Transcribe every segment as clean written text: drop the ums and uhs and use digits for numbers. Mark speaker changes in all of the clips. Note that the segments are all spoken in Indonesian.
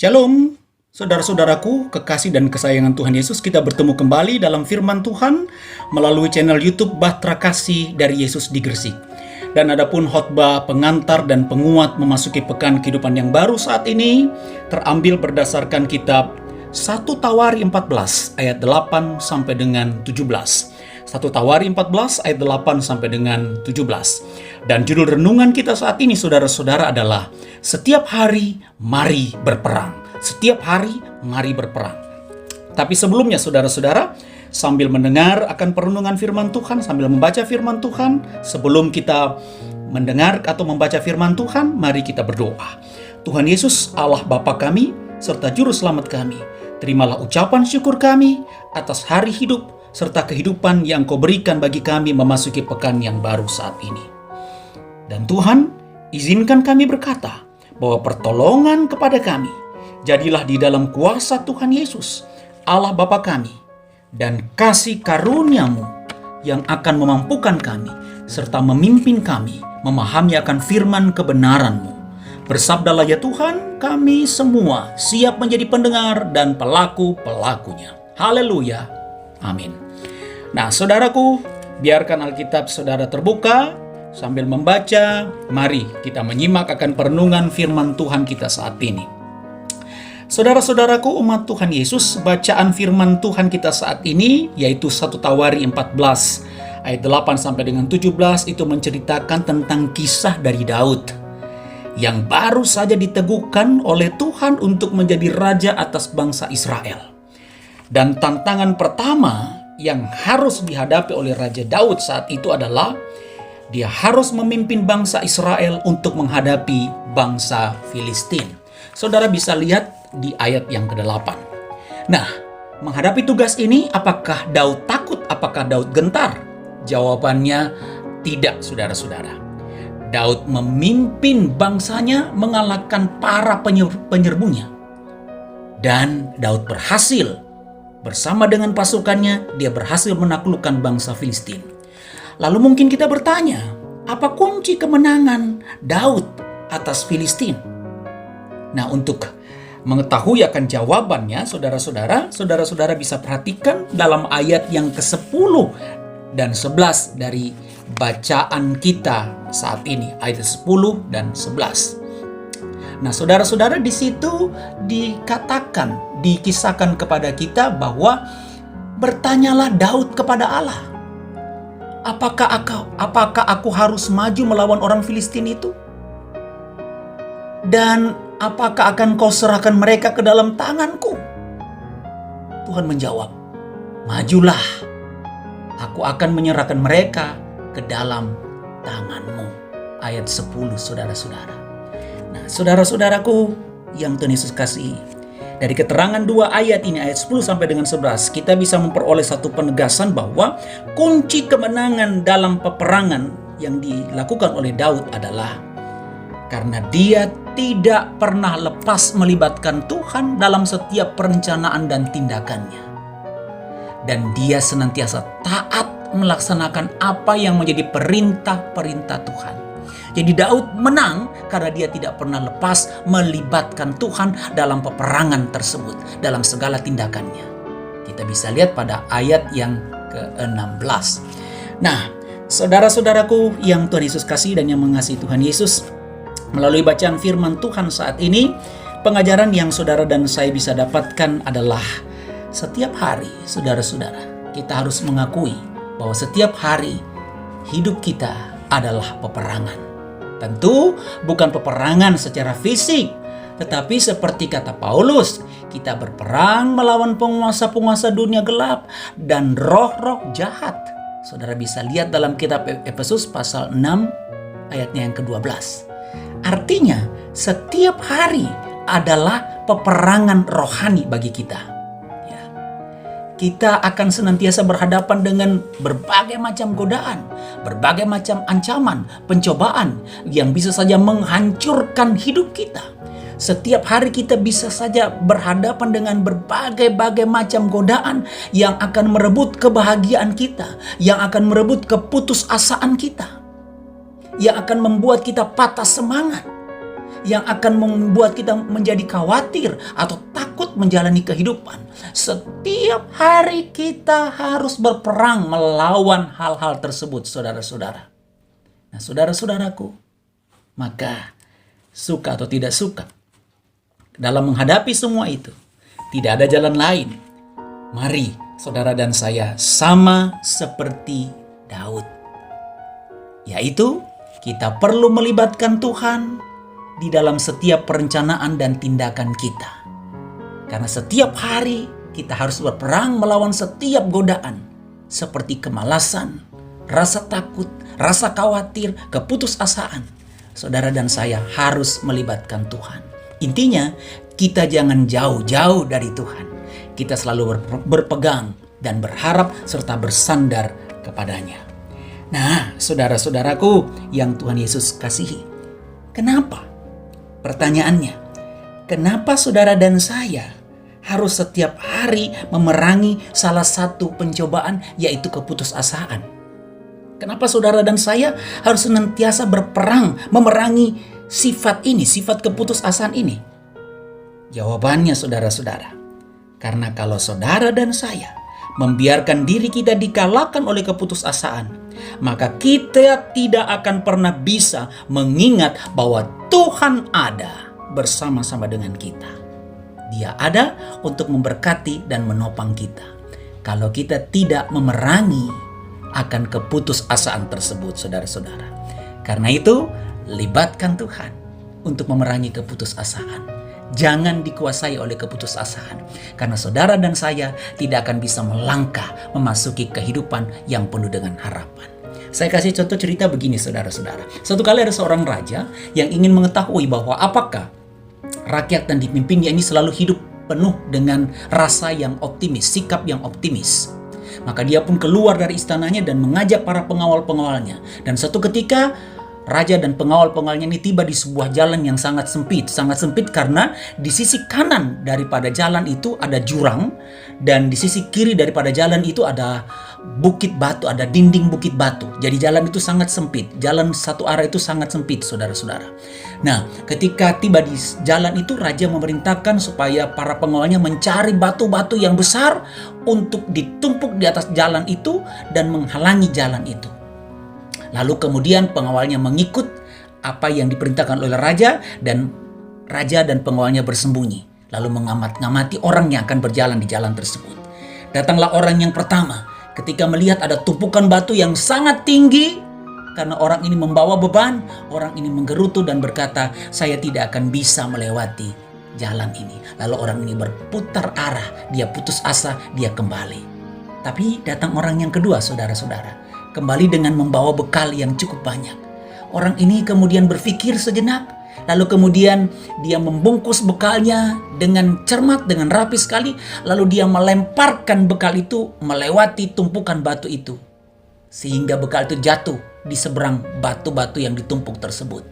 Speaker 1: Shalom, saudara-saudaraku, kekasih dan kesayangan Tuhan Yesus. Kita bertemu kembali dalam firman Tuhan melalui channel YouTube Bahtera Kasih dari Yesus di Gresik. Dan adapun khotbah pengantar dan penguat memasuki pekan kehidupan yang baru saat ini terambil berdasarkan kitab 1 Tawari 14 ayat 8 sampai dengan 17. 1 Tawari 14 ayat 8 sampai dengan 17. Dan judul renungan kita saat ini saudara-saudara adalah setiap hari mari berperang. Setiap hari mari berperang. Tapi sebelumnya saudara-saudara, sambil mendengar akan perenungan firman Tuhan, sambil membaca firman Tuhan, sebelum kita mendengar atau membaca firman Tuhan, mari kita berdoa. Tuhan Yesus, Allah Bapa kami, serta Juru Selamat kami, terimalah ucapan syukur kami atas hari hidup serta kehidupan yang Kau berikan bagi kami memasuki pekan yang baru saat ini. Dan Tuhan, izinkan kami berkata bahwa pertolongan kepada kami jadilah di dalam kuasa Tuhan Yesus, Allah Bapa kami, dan kasih karunia-Mu yang akan memampukan kami serta memimpin kami memahami akan firman kebenaran-Mu. Bersabdalah ya Tuhan, kami semua siap menjadi pendengar dan pelaku-pelakunya. Haleluya. Amin. Nah, saudaraku, biarkan Alkitab saudara terbuka. Sambil membaca, mari kita menyimak akan perenungan firman Tuhan kita saat ini. Saudara-saudaraku umat Tuhan Yesus, bacaan firman Tuhan kita saat ini yaitu 1 Tawari 14 ayat 8 sampai dengan 17 itu menceritakan tentang kisah dari Daud yang baru saja diteguhkan oleh Tuhan untuk menjadi raja atas bangsa Israel. Dan tantangan pertama yang harus dihadapi oleh Raja Daud saat itu adalah dia harus memimpin bangsa Israel untuk menghadapi bangsa Filistin. Saudara bisa lihat di ayat yang ke-8. Nah, menghadapi tugas ini, apakah Daud takut? Apakah Daud gentar? Jawabannya tidak, saudara-saudara. Daud memimpin bangsanya mengalahkan para penyerbunya. Dan Daud berhasil. Bersama dengan pasukannya, dia berhasil menaklukkan bangsa Filistin. Lalu mungkin kita bertanya, apa kunci kemenangan Daud atas Filistin? Nah, untuk mengetahui akan jawabannya, saudara-saudara bisa perhatikan dalam ayat yang ke-10 dan 11 dari bacaan kita saat ini, ayat 10 dan 11. Nah, saudara-saudara, di situ dikisahkan kepada kita bahwa bertanyalah Daud kepada Allah. Apakah aku harus maju melawan orang Filistin itu? Dan apakah akan kau serahkan mereka ke dalam tanganku? Tuhan menjawab, majulah. Aku akan menyerahkan mereka ke dalam tanganmu. Ayat 10, saudara-saudara. Nah, saudara-saudaraku yang Tuhan Yesus kasihi, dari keterangan dua ayat ini, ayat 10 sampai dengan 11, kita bisa memperoleh satu penegasan bahwa kunci kemenangan dalam peperangan yang dilakukan oleh Daud adalah karena dia tidak pernah lepas melibatkan Tuhan dalam setiap perencanaan dan tindakannya. Dan dia senantiasa taat melaksanakan apa yang menjadi perintah-perintah Tuhan. Jadi Daud menang karena dia tidak pernah lepas melibatkan Tuhan dalam peperangan tersebut, dalam segala tindakannya. Kita bisa lihat pada ayat yang ke-16. Nah, saudara-saudaraku yang Tuhan Yesus kasih dan yang mengasihi Tuhan Yesus, melalui bacaan firman Tuhan saat ini, pengajaran yang saudara dan saya bisa dapatkan adalah setiap hari, saudara-saudara, kita harus mengakui bahwa setiap hari hidup kita adalah peperangan. Tentu bukan peperangan secara fisik, tetapi seperti kata Paulus, kita berperang melawan penguasa-penguasa dunia gelap dan roh-roh jahat. Saudara bisa lihat dalam kitab Efesus pasal 6 ayatnya yang ke-12. Artinya setiap hari adalah peperangan rohani bagi kita. Kita akan senantiasa berhadapan dengan berbagai macam godaan, berbagai macam ancaman, pencobaan yang bisa saja menghancurkan hidup kita. Setiap hari kita bisa saja berhadapan dengan berbagai macam godaan yang akan merebut kebahagiaan kita, yang akan merebut keputusasaan kita, yang akan membuat kita patah semangat. yang akan membuat kita menjadi khawatir atau takut menjalani kehidupan. Setiap hari kita harus berperang melawan hal-hal tersebut, saudara-saudara. Nah, saudara-saudaraku, maka suka atau tidak suka, dalam menghadapi semua itu, tidak ada jalan lain. Mari saudara dan saya sama seperti Daud, yaitu kita perlu melibatkan Tuhan di dalam setiap perencanaan dan tindakan kita. Karena setiap hari kita harus berperang melawan setiap godaan seperti kemalasan, rasa takut, rasa khawatir, keputusasaan. Saudara dan saya harus melibatkan Tuhan. Intinya, kita jangan jauh-jauh dari Tuhan. Kita selalu berpegang dan berharap serta bersandar kepadanya. Nah, saudara-saudaraku yang Tuhan Yesus kasihi, kenapa? Pertanyaannya, kenapa saudara dan saya harus setiap hari memerangi salah satu pencobaan, yaitu keputusasaan? Kenapa saudara dan saya harus senantiasa berperang memerangi sifat ini, sifat keputusasaan ini? Jawabannya saudara-saudara, karena kalau saudara dan saya membiarkan diri kita dikalahkan oleh keputusasaan, maka kita tidak akan pernah bisa mengingat bahwa Tuhan ada bersama-sama dengan kita. Dia ada untuk memberkati dan menopang kita. Kalau kita tidak memerangi akan keputusasaan tersebut, saudara-saudara. Karena itu, libatkan Tuhan untuk memerangi keputusasaan. Jangan dikuasai oleh keputusasaan. Karena saudara dan saya tidak akan bisa melangkah memasuki kehidupan yang penuh dengan harapan. Saya kasih contoh cerita begini, saudara-saudara. Suatu kali ada seorang raja yang ingin mengetahui bahwa apakah rakyat dan dipimpinnya ini selalu hidup penuh dengan rasa yang optimis, sikap yang optimis. Maka dia pun keluar dari istananya dan mengajak para pengawal-pengawalnya. Dan suatu ketika raja dan pengawal-pengawalnya ini tiba di sebuah jalan yang sangat sempit. Sangat sempit karena di sisi kanan daripada jalan itu ada jurang. Dan di sisi kiri daripada jalan itu ada bukit batu, ada dinding bukit batu. Jadi jalan itu sangat sempit. Jalan satu arah itu sangat sempit, saudara-saudara. Nah, ketika tiba di jalan itu, raja memerintahkan supaya para pengawalnya mencari batu-batu yang besar untuk ditumpuk di atas jalan itu dan menghalangi jalan itu. Lalu kemudian pengawalnya mengikut apa yang diperintahkan oleh raja dan pengawalnya bersembunyi. Lalu mengamati orang yang akan berjalan di jalan tersebut. Datanglah orang yang pertama. Ketika melihat ada tumpukan batu yang sangat tinggi, karena orang ini membawa beban, orang ini menggerutu dan berkata, saya tidak akan bisa melewati jalan ini. Lalu orang ini berputar arah, dia putus asa, dia kembali. Tapi datang orang yang kedua, saudara-saudara, kembali dengan membawa bekal yang cukup banyak. Orang ini kemudian berpikir sejenak, lalu kemudian dia membungkus bekalnya dengan cermat, dengan rapi sekali, lalu dia melemparkan bekal itu melewati tumpukan batu itu. Sehingga bekal itu jatuh di seberang batu-batu yang ditumpuk tersebut.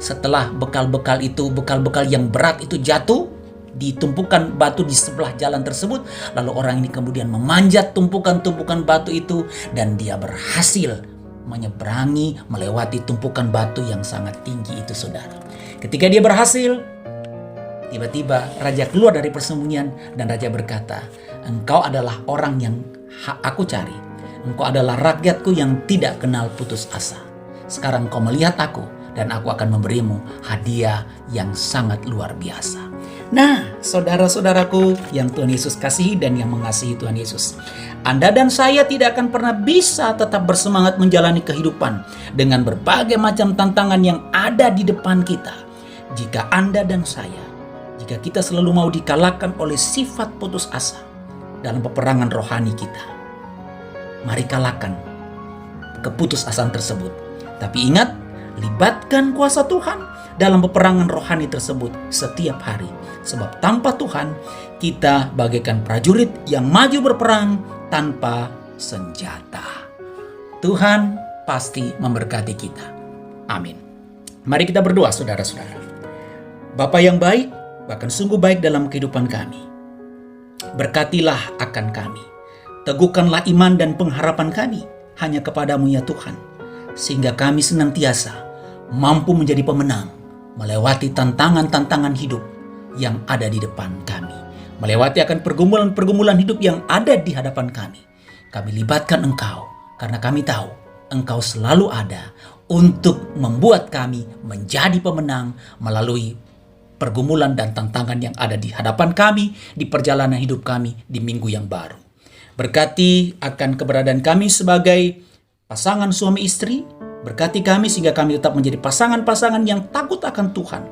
Speaker 1: Setelah bekal-bekal yang berat itu jatuh di tumpukan batu di sebelah jalan tersebut, lalu orang ini kemudian memanjat tumpukan-tumpukan batu itu dan dia berhasil menyeberangi, melewati tumpukan batu yang sangat tinggi itu, saudara. Ketika dia berhasil, tiba-tiba raja keluar dari persembunyian dan raja berkata, engkau adalah orang yang aku cari. Engkau adalah rakyatku yang tidak kenal putus asa. Sekarang kau melihat aku dan aku akan memberimu hadiah yang sangat luar biasa. Nah, saudara-saudaraku yang Tuhan Yesus kasihi dan yang mengasihi Tuhan Yesus, Anda dan saya tidak akan pernah bisa tetap bersemangat menjalani kehidupan dengan berbagai macam tantangan yang ada di depan kita jika Anda dan saya, jika kita selalu mau dikalahkan oleh sifat putus asa dalam peperangan rohani kita. Mari kalahkan keputusasaan tersebut. Tapi ingat, libatkan kuasa Tuhan dalam peperangan rohani tersebut setiap hari. Sebab tanpa Tuhan, kita bagaikan prajurit yang maju berperang tanpa senjata. Tuhan pasti memberkati kita. Amin. Mari kita berdoa, saudara-saudara. Bapa yang baik, bahkan sungguh baik dalam kehidupan kami. Berkatilah akan kami. Teguhkanlah iman dan pengharapan kami hanya kepadamu ya Tuhan. Sehingga kami senantiasa mampu menjadi pemenang melewati tantangan-tantangan hidup yang ada di depan kami. Melewati akan pergumulan-pergumulan hidup yang ada di hadapan kami. Kami libatkan Engkau karena kami tahu Engkau selalu ada untuk membuat kami menjadi pemenang melalui pergumulan dan tantangan yang ada di hadapan kami, di perjalanan hidup kami di minggu yang baru. Berkati akan keberadaan kami sebagai pasangan suami istri. Berkati kami sehingga kami tetap menjadi pasangan-pasangan yang takut akan Tuhan.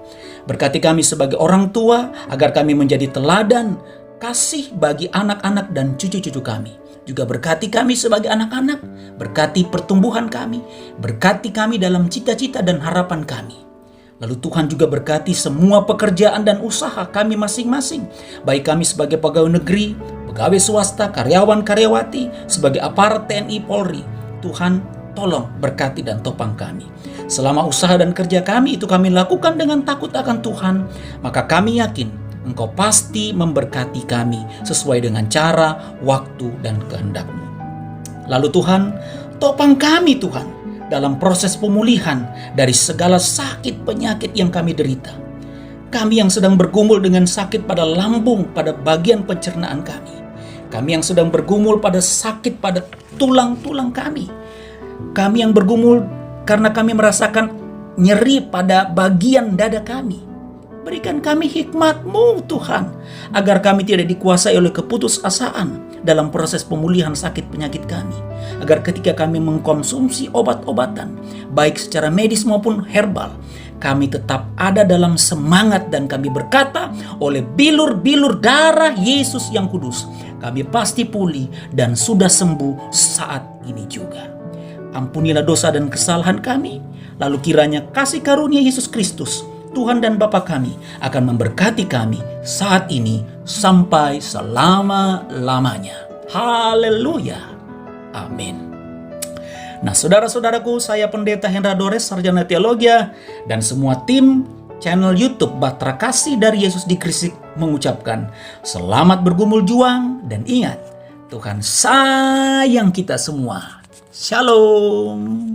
Speaker 1: Berkati kami sebagai orang tua agar kami menjadi teladan kasih bagi anak-anak dan cucu-cucu kami. Juga berkati kami sebagai anak-anak, berkati pertumbuhan kami, berkati kami dalam cita-cita dan harapan kami. Lalu Tuhan juga berkati semua pekerjaan dan usaha kami masing-masing. Baik kami sebagai pegawai negeri, pegawai swasta, karyawan-karyawati, sebagai aparat TNI Polri. Tuhan tolong berkati dan topang kami. Selama usaha dan kerja kami itu kami lakukan dengan takut akan Tuhan, maka kami yakin Engkau pasti memberkati kami sesuai dengan cara, waktu, dan kehendak-Mu. Lalu Tuhan, topang kami Tuhan dalam proses pemulihan dari segala sakit penyakit yang kami derita. Kami yang sedang bergumul dengan sakit pada lambung, pada bagian pencernaan kami. Kami yang sedang bergumul pada sakit pada tulang-tulang kami. Kami yang bergumul karena kami merasakan nyeri pada bagian dada kami. Berikan kami hikmat-Mu Tuhan, agar kami tidak dikuasai oleh keputusasaan dalam proses pemulihan sakit penyakit kami. Agar ketika kami mengkonsumsi obat-obatan, baik secara medis maupun herbal, kami tetap ada dalam semangat dan kami berkata, oleh bilur-bilur darah Yesus yang kudus, kami pasti pulih dan sudah sembuh saat ini juga. Ampunilah dosa dan kesalahan kami, lalu kiranya kasih karunia Yesus Kristus, Tuhan dan Bapa kami akan memberkati kami saat ini sampai selama-lamanya. Haleluya. Amin. Nah, saudara-saudaraku, saya Pendeta Hendra Dores, Sarjana Teologi, dan semua tim channel YouTube Bahtera Kasih dari Yesus di Kristus mengucapkan selamat bergumul juang, dan ingat, Tuhan sayang kita semua. Shalom.